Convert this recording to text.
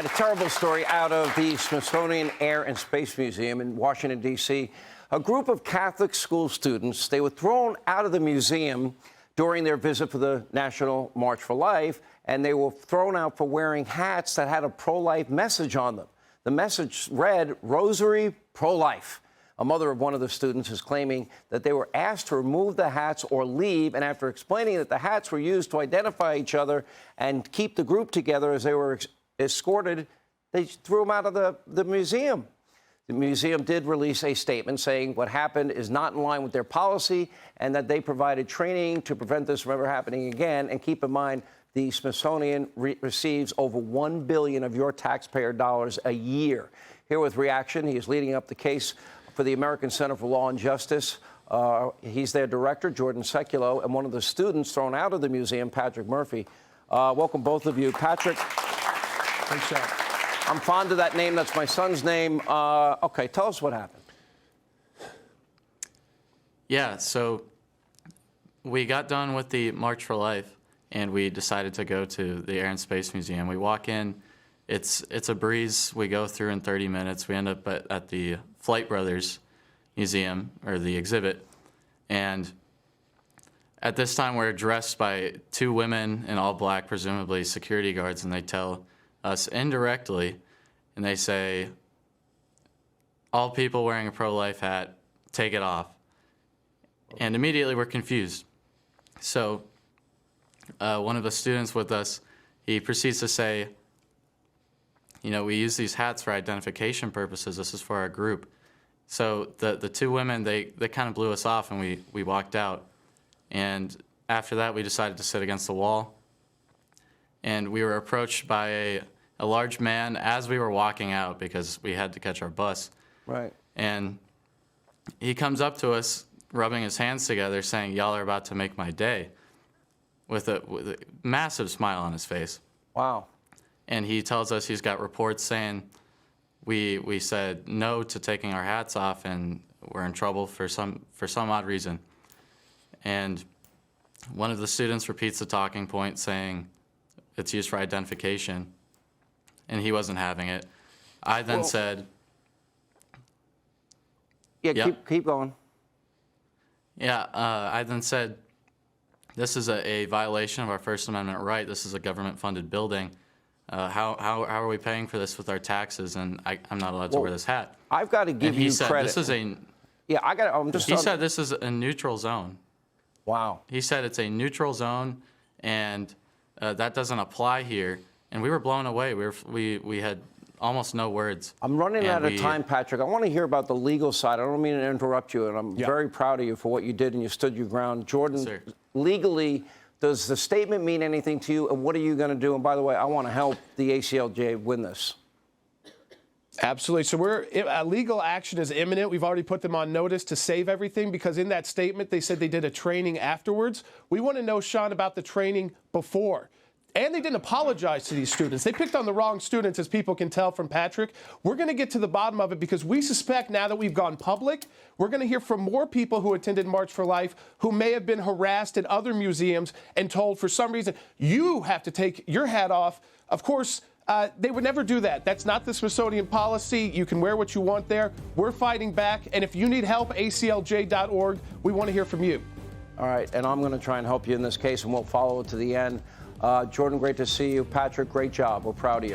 right, a terrible story out of the Smithsonian Air and Space Museum in Washington, D.C. A group of Catholic school students, they were thrown out of the museum during their visit for the National March for Life, and they were thrown out for wearing hats that had a pro-life message on them. The message read, "Rosary Pro-Life." A mother of one of the students is claiming that they were asked to remove the hats or leave, and after explaining that the hats were used to identify each other and keep the group together as they were escorted, they threw them out of the museum. The museum did release a statement saying what happened is not in line with their policy and that they provided training to prevent this from ever happening again. And keep in mind, the Smithsonian receives over $1 billion of your taxpayer dollars a year. Here with reaction, he is leading up the case for the American Center for Law and Justice. He's their director, Jordan Sekulow, and one of the students thrown out of the museum, Patrick Murphy. Welcome, both of you. Patrick. Thanks, Sean. I'm fond of that name. That's my son's name. Okay, tell us what happened. Yeah, so we got done with the March for Life, and we decided to go to the Air and Space Museum. We walk in. It's a breeze. We go through in 30 minutes. We end up at the Flight Brothers Museum, or the exhibit. And at this time, we're dressed by two women in all black, presumably security guards, and they tell us indirectly, and they say, all people wearing a pro-life hat, take it off. And immediately we're confused. So one of the students with us, he proceeds to say, you know, we use these hats for identification purposes. This is for our group. So the two women, they kind of blew us off, and we walked out. And after that, we decided to sit against the wall. And we were approached by a large man as we were walking out because we had to catch our bus. Right. And he comes up to us, rubbing his hands together, saying, "Y'all are about to make my day," with a massive smile on his face. Wow. And he tells us he's got reports saying we said no to taking our hats off, and we're in trouble for some odd reason. And one of the students repeats the talking point, saying it's used for identification, and he wasn't having it. I then said... Yeah, keep going. Yeah, I then said, this is a violation of our First Amendment right. This is a government-funded building. How are we paying for this with our taxes? And I'm not allowed to wear this hat. I've got to give you credit. This is a... Yeah, I got. He said this is a neutral zone. Wow. He said it's a neutral zone, and that doesn't apply here. And we were blown away. We had almost no words. I'm running out of time, Patrick. I want to hear about the legal side. I don't mean to interrupt you, and I'm very proud of you for what you did, and you stood your ground. Jordan, legally, does the statement mean anything to you, and what are you going to do? And by the way, I want to help the ACLJ win this. Absolutely. So legal action is imminent. We've already put them on notice to save everything because in that statement, they said they did a training afterwards. We want to know, Sean, about the training before. And they didn't apologize to these students. They picked on the wrong students, as people can tell from Patrick. We're going to get to the bottom of it because we suspect now that we've gone public, we're going to hear from more people who attended March for Life who may have been harassed at other museums and told for some reason, you have to take your hat off. Of course, they would never do that. That's not the Smithsonian policy. You can wear what you want there. We're fighting back. And if you need help, aclj.org. We want to hear from you. All right. And I'm going to try and help you in this case, and we'll follow it to the end. Jordan, great to see you. Patrick, great job. We're proud of you.